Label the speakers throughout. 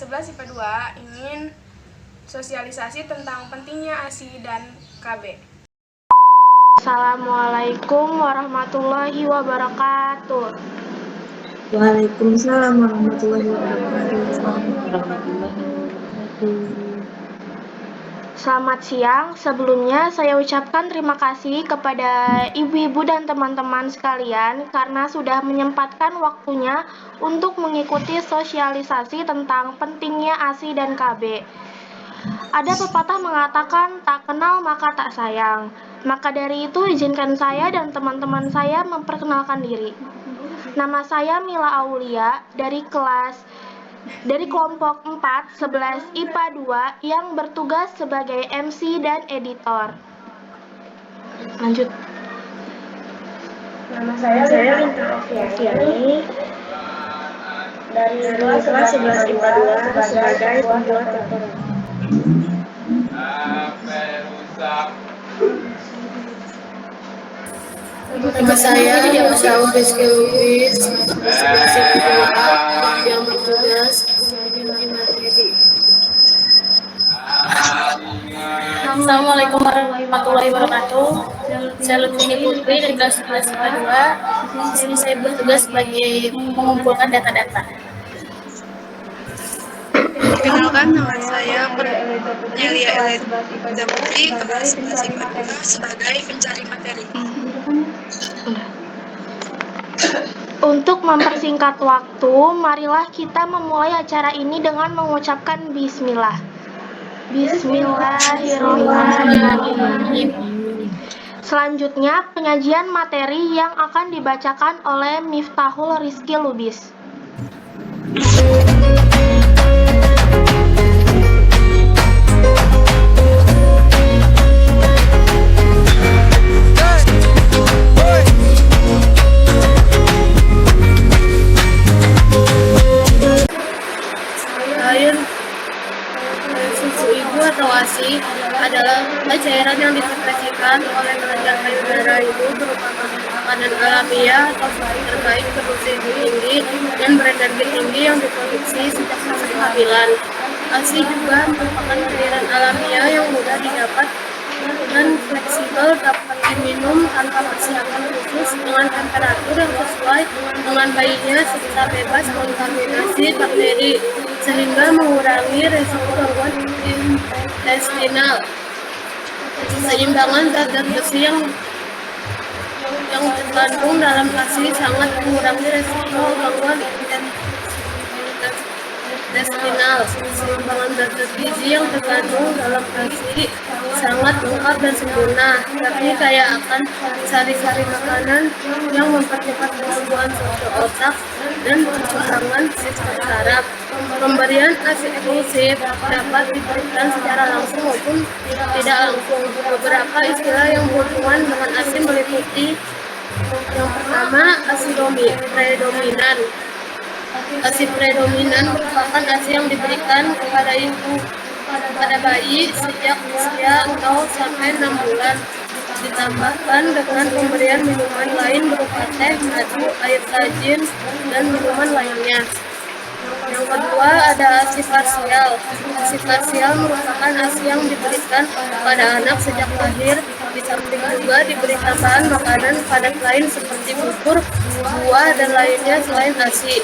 Speaker 1: 11 IPA 2 ingin sosialisasi tentang pentingnya ASI dan KB.
Speaker 2: Assalamualaikum warahmatullahi wabarakatuh.
Speaker 3: Waalaikumsalam warahmatullahi wabarakatuh.
Speaker 2: Selamat siang. Sebelumnya saya ucapkan terima kasih kepada ibu-ibu dan teman-teman sekalian karena sudah menyempatkan waktunya untuk mengikuti sosialisasi tentang pentingnya ASI dan KB. Ada pepatah mengatakan tak kenal maka tak sayang. Maka dari itu izinkan saya dan teman-teman saya memperkenalkan diri. Nama saya Mila Aulia dari kelompok 4 11 IPA 2 yang bertugas sebagai MC dan editor. Lanjut.
Speaker 4: Nama saya Linta Oviani dari kelas 11 IPA 2 sebagai pembuat laporan.
Speaker 5: Nama saya Syahud Rizky Lubis, kelas 11 IPA 2 yang bertugas sebagai materi. Assalamualaikum warahmatullahi wabarakatuh. Saya Lutfi Putri dari kelas 11 IPA 2. Di sini saya bertugas sebagai mengumpulkan data-data.
Speaker 6: Perkenalkan, nama saya Nelia Elida Putri, kelas 11 IPA 2 sebagai pencari materi.
Speaker 2: Untuk mempersingkat waktu, marilah kita memulai acara ini dengan mengucapkan bismillah. Bismillahirrahmanirrahim. Selanjutnya, penyajian materi yang akan dibacakan oleh Miftahul Rizky Lubis.
Speaker 5: Air susu ibu atau ASI adalah cairan yang disekresikan oleh kelenjar payudara ibu berupa makanan alamiah atau sumber terbaik produksi tinggi dan berenergi tinggi yang diproduksi sejak masa kehamilan. ASI juga merupakan cairan alamiah yang mudah didapat dan fleksibel, dapat diminum tanpa persiapan khusus dengan temperatur yang sesuai dengan bayinya serta bebas kontaminasi bakteri sehingga mengurangi risiko gangguan intestinal. Keseimbangan zat besi yang terkandung dalam ASI sangat mengurangi risiko gangguan intestinal. Keseimbangan zat gizi yang terkandung dalam ASI sangat lengkap dan sempurna, yakni kaya akan sari-sari makanan yang mempercepat pertumbuhan sel otak dan perkembangan sistem saraf. Pemberian ASI eksklusif dapat diberikan secara langsung maupun tidak langsung. Beberapa istilah yang berhubungan dengan ASI meliputi yang pertama, ASI predominan. ASI predominan merupakan ASI yang diberikan kepada bayi sejak usia 0 sampai 6 bulan. Ditambahkan dengan pemberian minuman lain berupa teh, madu, air tajin, dan minuman lainnya. Yang kedua ada ASI parsial. ASI parsial merupakan ASI yang diberikan pada anak sejak lahir. Di samping juga diberi tambahan makanan padat lain seperti bubur, buah, dan lainnya selain ASI.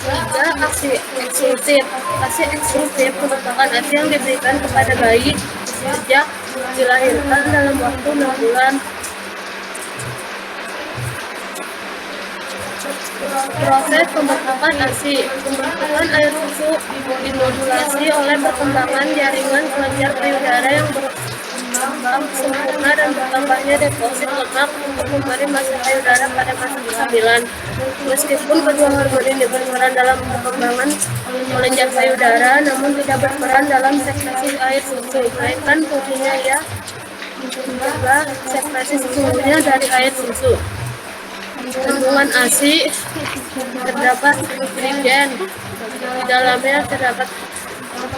Speaker 5: Tiga, ASI eksklusif. ASI eksklusif merupakan ASI yang diberikan kepada bayi sejak dilahirkan dalam waktu 6 bulan. Proses pembentukan ASI. Pembentukan air susu dimodulasi oleh perkembangan jaringan kelenjar payudara yang berkembang sempurna dan bertambahnya deposit lemak untuk memberi massa payudara pada masa kehamilan. Meskipun kedua hormon ini berperan dalam perkembangan kelenjar payudara, namun tidak berperan dalam sekresi air susu, melainkan fungsinya ia mencegah sekresi sesungguhnya dari air susu. Kandungan ASI terdapat nutrien. Di dalamnya terdapat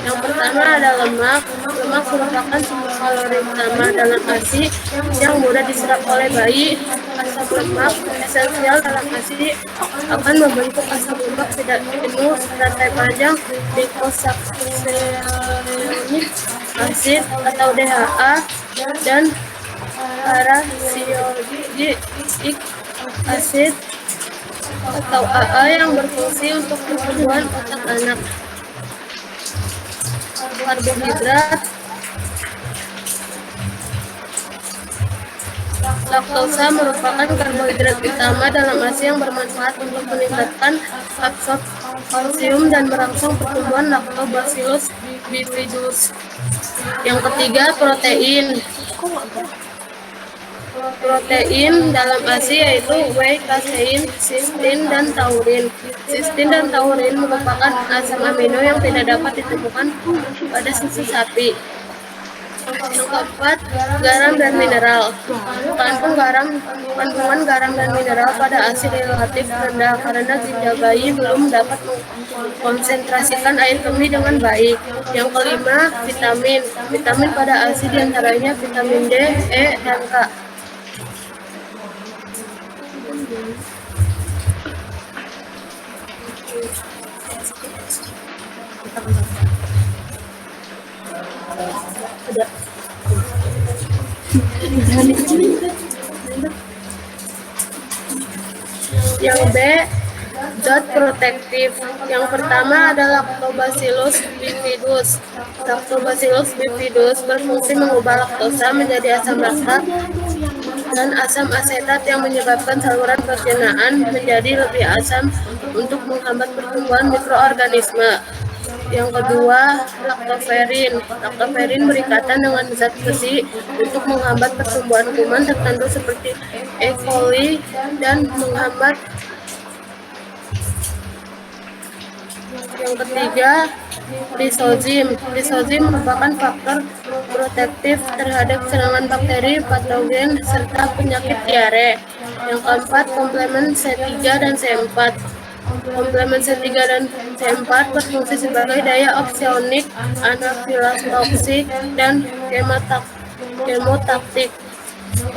Speaker 5: yang pertama ada lemak. Lemak merupakan sumber kalori utama dalam ASI yang mudah diserap oleh bayi. Asam lemak esensial dalam ASI akan membentuk asam lemak tidak jenuh rantai panjang deoksaribonucleic acid atau DHA dan arachidonic acid atau AA yang berfungsi untuk pertumbuhan otak anak. Karbohidrat. Laktosa merupakan karbohidrat utama dalam ASI yang bermanfaat untuk meningkatkan absorpsi kalsium dan merangsang pertumbuhan Lactobacillus bifidus. Yang ketiga, protein. Protein dalam ASI yaitu whey, kasein, cysteine, dan taurin. Cysteine dan taurin merupakan asam amino yang tidak dapat ditemukan pada susu sapi. Yang keempat, garam dan mineral. Kandungan garam dan mineral pada ASI relatif rendah karena ginjal bayi belum dapat mengkonsentrasikan air kemih dengan baik. Yang kelima, vitamin. Vitamin pada ASI diantaranya vitamin D, E, dan K. Yang B, zat protektif. Yang pertama adalah Lactobacillus bifidus. Lactobacillus bifidus berfungsi mengubah laktosa menjadi asam laktat dan asam asetat yang menyebabkan saluran pencernaan menjadi lebih asam untuk menghambat pertumbuhan mikroorganisme. Yang kedua, laktoferin. Laktoferin berikatan dengan zat besi untuk menghambat pertumbuhan kuman tertentu seperti E. coli dan menghambat. Yang ketiga, lisozim. Lisozim merupakan faktor protektif terhadap serangan bakteri, patogen, serta penyakit diare. Yang keempat, komplemen C3 dan C4. Komplemen C3 dan C4 berfungsi sebagai daya opsionik, anafilas toksik, dan kemotaktik.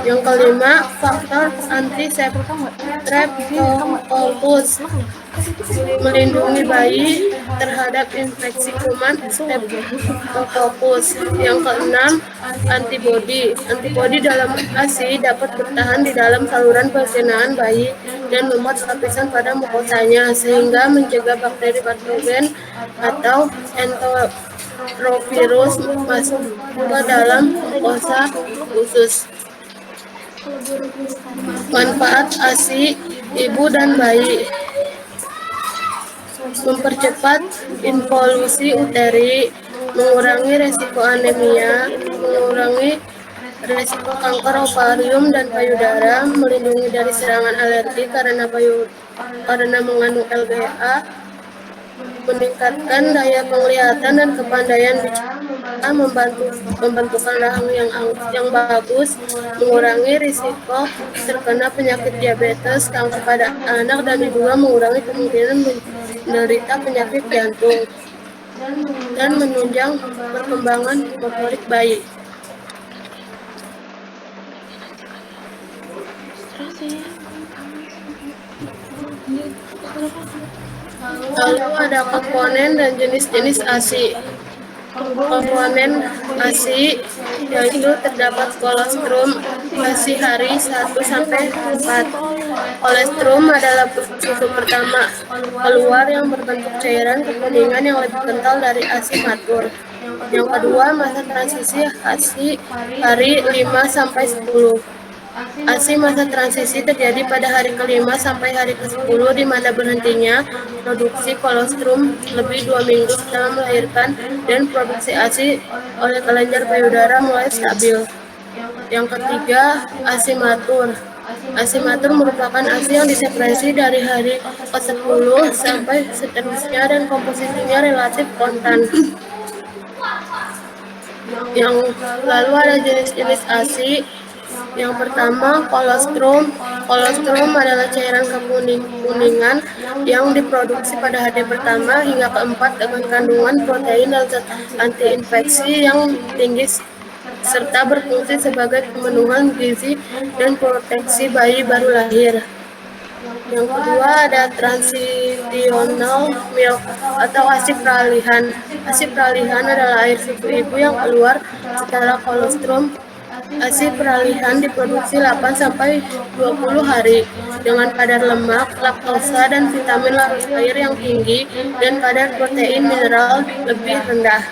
Speaker 5: Yang kelima, faktor anti-streptococcus melindungi bayi terhadap infeksi kuman Streptococcus. Yang keenam, antibodi. Antibodi dalam ASI dapat bertahan di dalam saluran pencernaan bayi dan membuat lapisan pada mukosanya sehingga mencegah bakteri patogen atau enterovirus masuk ke dalam mukosa khusus. Manfaat ASI ibu dan bayi: mempercepat involusi uteri, mengurangi resiko anemia, mengurangi resiko kanker ovarium dan payudara, melindungi dari serangan alergi karena mengandung LGA, meningkatkan daya penglihatan dan kepandaian bicara, membentukkan rahang yang bagus, mengurangi risiko terkena penyakit diabetes, kanker pada anak, dan juga mengurangi kemungkinan menderita penyakit jantung dan menunjang perkembangan motorik bayi. Lalu ada komponen dan jenis-jenis ASI. Komponen ASI yaitu terdapat kolostrum ASI hari 1-4. Kolostrum adalah susu pertama keluar yang berbentuk cairan kekuningan yang lebih kental dari ASI matur. Yang kedua, masa transisi ASI hari 5-10. ASI masa transisi terjadi pada hari ke-5 sampai hari ke-10, di mana berhentinya produksi kolostrum lebih 2 minggu setelah melahirkan dan produksi ASI oleh kelenjar payudara mulai stabil. Yang ketiga, ASI matur. ASI matur merupakan ASI yang disekresi dari hari ke-10 sampai seterusnya dan komposisinya relatif konstan. Yang lalu ada jenis-jenis ASI. Yang pertama, kolostrum. Kolostrum adalah cairan kekuningan yang diproduksi pada hari pertama hingga keempat dengan kandungan protein dan zat antiinfeksi yang tinggi serta berfungsi sebagai pemenuhan gizi dan proteksi bayi baru lahir. Yang kedua ada transitional milk atau ASI peralihan. ASI peralihan adalah air susu ibu yang keluar secara kolostrum. ASI peralihan diproduksi 8-20 hari dengan kadar lemak, laktosa, dan vitamin larut air yang tinggi dan kadar protein mineral lebih rendah.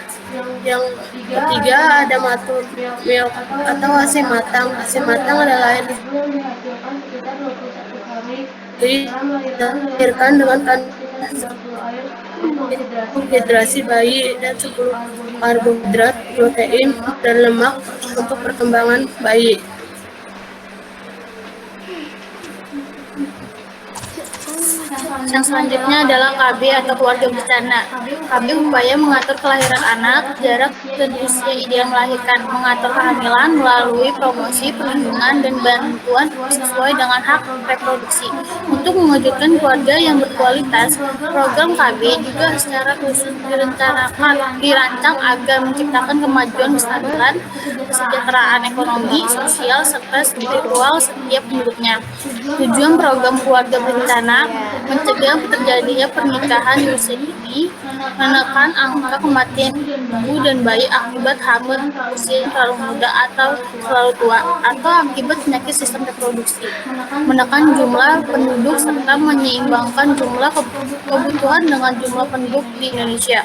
Speaker 5: Yang ketiga ada mature milk atau ASI matang. ASI matang adalah air dilahirkan dengan hidrasi bayi dan 10 karbohidrat, protein, dan lemak untuk perkembangan bayi. Yang selanjutnya adalah KB atau keluarga berencana. KB upaya mengatur kelahiran anak, jarak dan usia ideal melahirkan, mengatur kehamilan melalui promosi, perlindungan, dan bantuan sesuai dengan hak reproduksi. Untuk mewujudkan keluarga yang berkualitas, program KB juga secara khusus dirancang agar menciptakan kemajuan kestabilan, kesejahteraan ekonomi, sosial, serta spiritual setiap penduduknya. Tujuan program keluarga berencana mencegah terjadinya pernikahan di usia dini, menekan angka kematian ibu dan bayi akibat hamil usia yang terlalu muda atau terlalu tua, atau akibat penyakit sistem reproduksi, menekan jumlah penduduk serta menyeimbangkan jumlah kebutuhan dengan jumlah penduduk di Indonesia.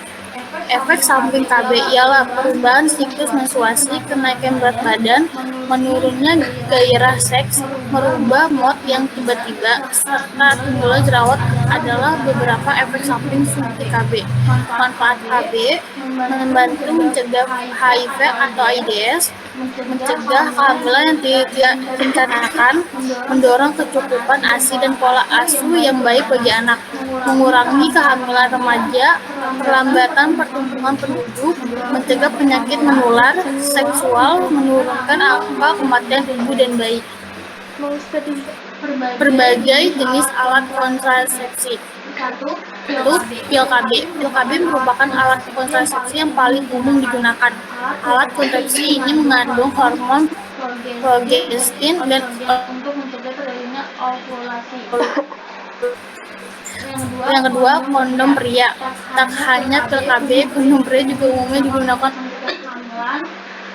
Speaker 5: Efek samping KB ialah perubahan siklus menstruasi, kenaikan berat badan, menurunnya gairah seks, merubah mood yang tiba-tiba, serta timbulnya jerawat adalah beberapa efek samping suntik KB. Manfaat KB membantu mencegah HIV atau AIDS, mencegah kehamilan yang tidak direncanakan, mendorong kecukupan ASI dan pola asuh yang baik bagi anak, mengurangi kehamilan remaja, perlambatan pertumbuhan penduduk, mencegah penyakit menular seksual, menurunkan angka kematian ibu dan bayi. Berbagai jenis alat kontrasepsi. Itu pil KB. Pil KB merupakan alat kontrasepsi yang paling umum digunakan. Alat kontrasepsi ini mengandung hormon progestin dan untuk mencegah terjadinya ovulasi. Yang kedua, kondom pria. Tak hanya pil KB, kondom pria juga umumnya digunakan untuk kehamilan.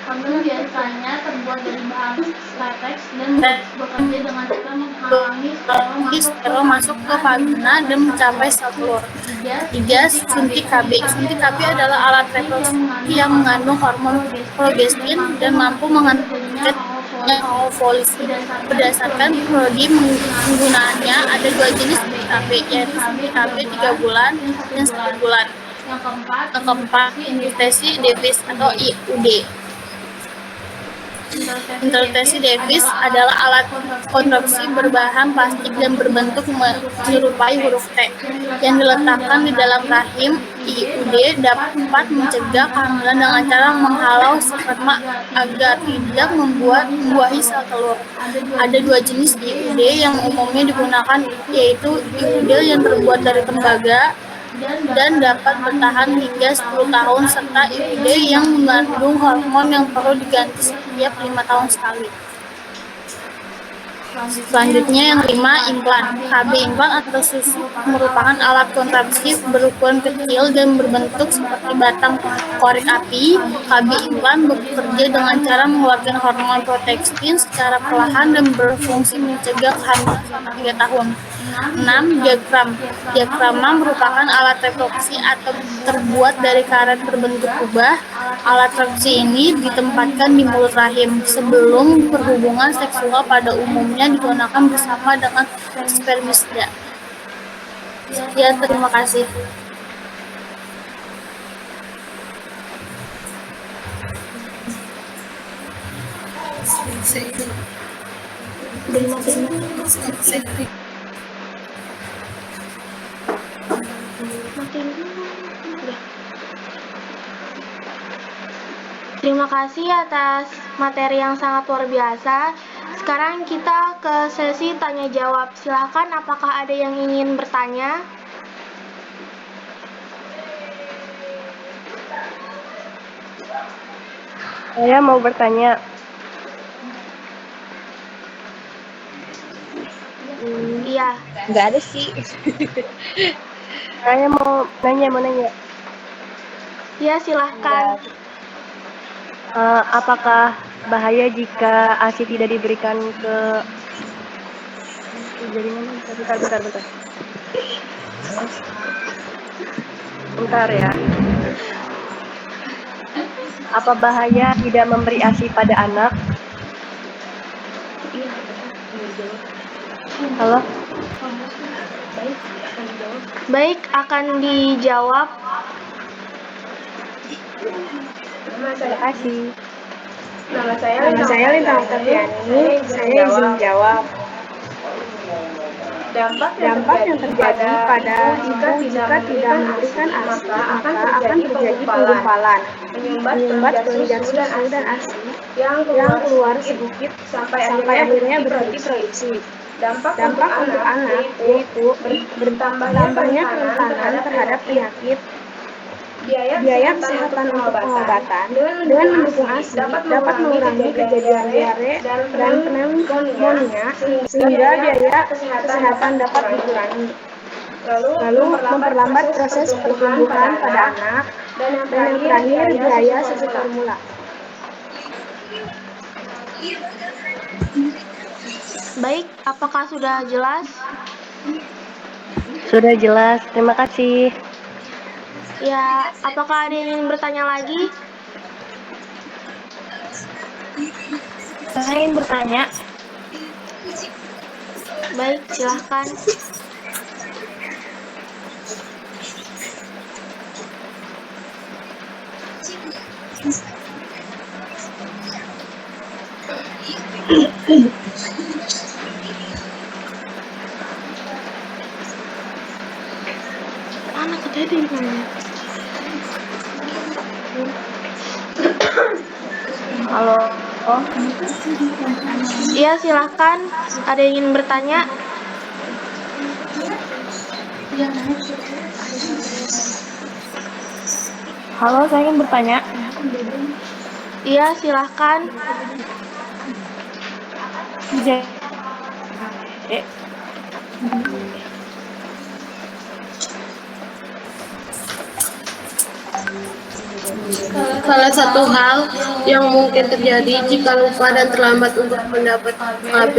Speaker 5: Kondom biasanya terbuat dari bahan latex dan bekerja dengan cara menghalangi sperma masuk ke vagina dan mencapai sel telur. 3. Suntik KB. Suntik KB adalah alat reproduksi yang mengandung hormon progestin dan mampu menghentikan ovulasi. Berdasarkan teknologi penggunaannya, ada 2 jenis suntik KB, yaitu suntik KB 3 bulan dan 1 bulan. Yang keempat, introtesi device atau IUD. Introtesi device adalah alat kontrasepsi berbahan plastik dan berbentuk menyerupai huruf T yang diletakkan di dalam rahim. IUD dapat mencegah kehamilan dengan cara menghalau sperma agar tidak membuahi sel telur. Ada 2 jenis IUD yang umumnya digunakan, yaitu IUD yang terbuat dari tembaga dan dapat bertahan hingga 10 tahun, serta IUD yang mengandung hormon yang perlu diganti setiap 5 tahun sekali. Selanjutnya yang kelima, implan. KB implan atau susu merupakan alat kontrasepsi berukuran kecil dan berbentuk seperti batang korek api. KB implan bekerja dengan cara mengeluarkan hormon progesterin secara perlahan dan berfungsi mencegah kehamilan selama 3 tahun. 6. Diafram. Diafragma merupakan alat reproduksi atau terbuat dari karet berbentuk kubah. Alat reproduksi ini ditempatkan di mulut rahim. Sebelum berhubungan seksual pada umumnya digunakan bersama dengan spermicida. Sekian, terima kasih.
Speaker 2: Terima kasih atas materi yang sangat luar biasa. Sekarang kita ke sesi tanya jawab. Silakan, apakah ada yang ingin bertanya?
Speaker 4: Saya mau bertanya.
Speaker 2: Iya,
Speaker 6: Nggak ada sih.
Speaker 4: Saya mau nanya.
Speaker 2: iya silahkan.
Speaker 4: Apakah bahaya jika ASI tidak diberikan ke jaringan? Bentar. Bentar ya. Apa bahaya tidak memberi ASI pada anak? Halo?
Speaker 2: Baik, akan dijawab.
Speaker 4: Terima kasih.
Speaker 1: Nama saya
Speaker 6: Nama saya Lintang Oktaviani. Saya izin menjawab. Dampak yang terjadi pada ibu jika tidak memberikan ASI, maka akan terjadi penggumpalan, menyumbat kelenjar susu dan ASI yang keluar sedikit sampai akhirnya berhenti produksi. Dampak untuk anak yaitu bertambahnya kerentanan terhadap penyakit, biaya kesehatan untuk pengobatan, dengan mendukung ASI dapat mengurangi kejadian diare dan pneumonia sehingga biaya kesehatan dapat dikurangi. Lalu memperlambat proses pertumbuhan pada anak, dan yang terakhir biaya susu formula.
Speaker 2: Baik, apakah sudah jelas?
Speaker 4: Sudah jelas, terima kasih.
Speaker 2: Ya, apakah ada yang ingin bertanya lagi?
Speaker 4: Saya ingin bertanya.
Speaker 2: Baik, silahkan. Anak tadi mana?
Speaker 4: Halo.
Speaker 2: Iya, silahkan. Ada yang ingin bertanya?
Speaker 4: Halo, saya ingin bertanya.
Speaker 2: Iya, silahkan.
Speaker 5: Salah satu hal yang mungkin terjadi jika lupa dan terlambat untuk mendapat KB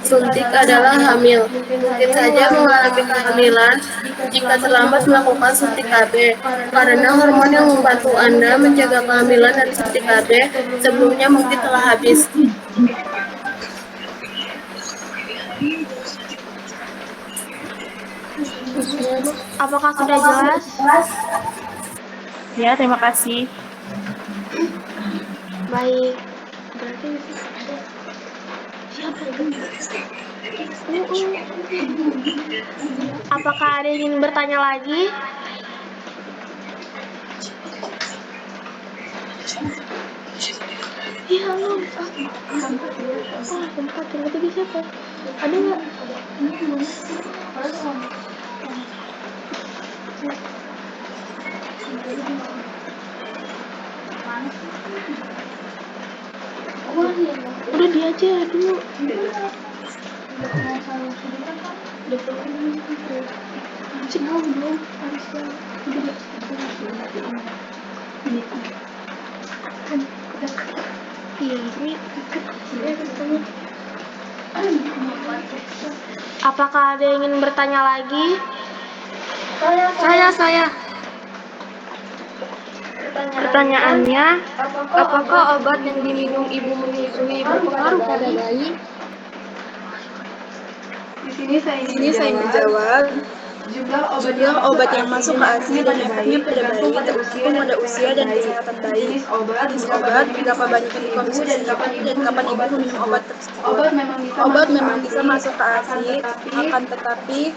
Speaker 5: suntik adalah hamil. Mungkin saja mengalami kehamilan jika terlambat melakukan suntik KB, karena hormon yang membantu Anda menjaga kehamilan dari suntik KB sebelumnya mungkin telah habis.
Speaker 2: Apakah sudah jelas?
Speaker 4: Ya, terima kasih.
Speaker 2: Baik. Berarti siapa? Apakah ada yang ingin bertanya lagi? Iya, halo. Tempat yang ketiga siapa? Ada nggak? Udah dia aja dulu. Apakah ada yang ingin bertanya lagi?
Speaker 6: Saya. Pertanyaannya, apakah obat yang diminum ibu menyusui berpengaruh pada bayi?
Speaker 1: Di sini saya
Speaker 6: menjawab, jumlah obat yang masuk ke ASI dan efeknya pada bayi tergantung pada usia dan kesehatan bayi. Jenis obat, berapa banyak yang dikonsumsi ibu, dan kapan ibu meminum obat tersebut. Obat memang bisa masuk ke ASI, akan tetapi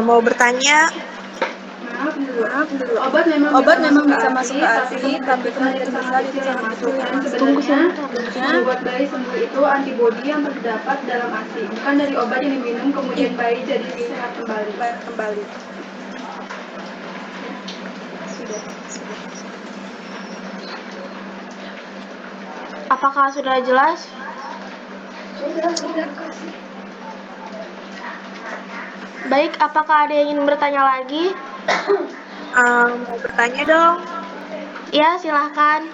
Speaker 6: mau bertanya.
Speaker 3: Obat memang bisa masuk ke ASI, tapi kemungkinan besar itu yang masuk.
Speaker 7: Membuat bayi sembuh itu antibodi yang terdapat dalam ASI, bukan dari obat yang diminum kemudian bayi jadi sehat kembali.
Speaker 2: Apakah sudah jelas? Baik, apakah ada yang ingin bertanya lagi?
Speaker 6: Mau bertanya dong.
Speaker 2: Ya, silahkan.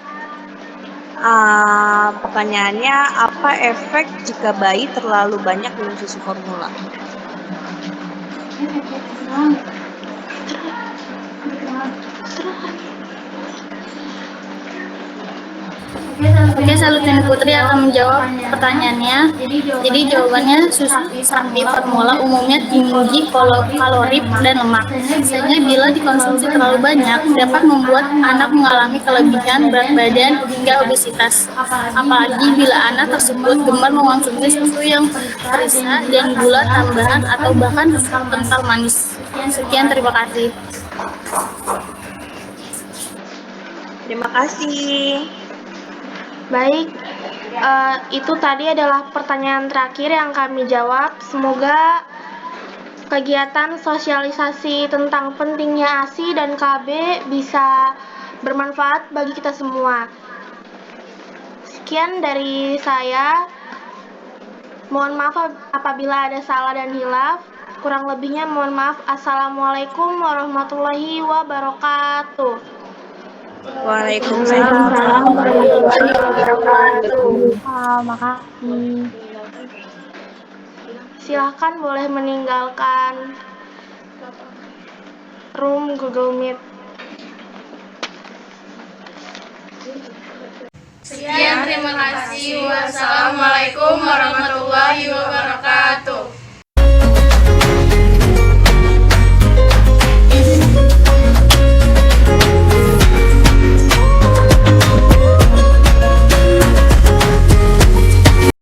Speaker 6: Pertanyaannya, apa efek jika bayi terlalu banyak minum susu formula?
Speaker 8: Oke, Salutin Putri akan menjawab pertanyaannya. Jadi jawabannya susu sapi formula umumnya tinggi kalori dan lemak. Sehingga bila dikonsumsi terlalu banyak dapat membuat anak mengalami kelebihan berat badan hingga obesitas. Apalagi bila anak tersebut gemar mengonsumsi susu yang perisa dan gula tambahan atau bahkan susu kental manis. Sekian, terima kasih.
Speaker 6: Terima kasih.
Speaker 2: Baik, itu tadi adalah pertanyaan terakhir yang kami jawab. Semoga kegiatan sosialisasi tentang pentingnya ASI dan KB bisa bermanfaat bagi kita semua. Sekian dari saya. Mohon maaf apabila ada salah dan hilaf. Kurang lebihnya mohon maaf. Assalamualaikum warahmatullahi wabarakatuh.
Speaker 6: Waalaikumsalam warahmatullahi wabarakatuh.
Speaker 2: Makasih. Silahkan boleh meninggalkan room Google Meet.
Speaker 1: Sekian, terima kasih. Wassalamualaikum warahmatullahi wabarakatuh.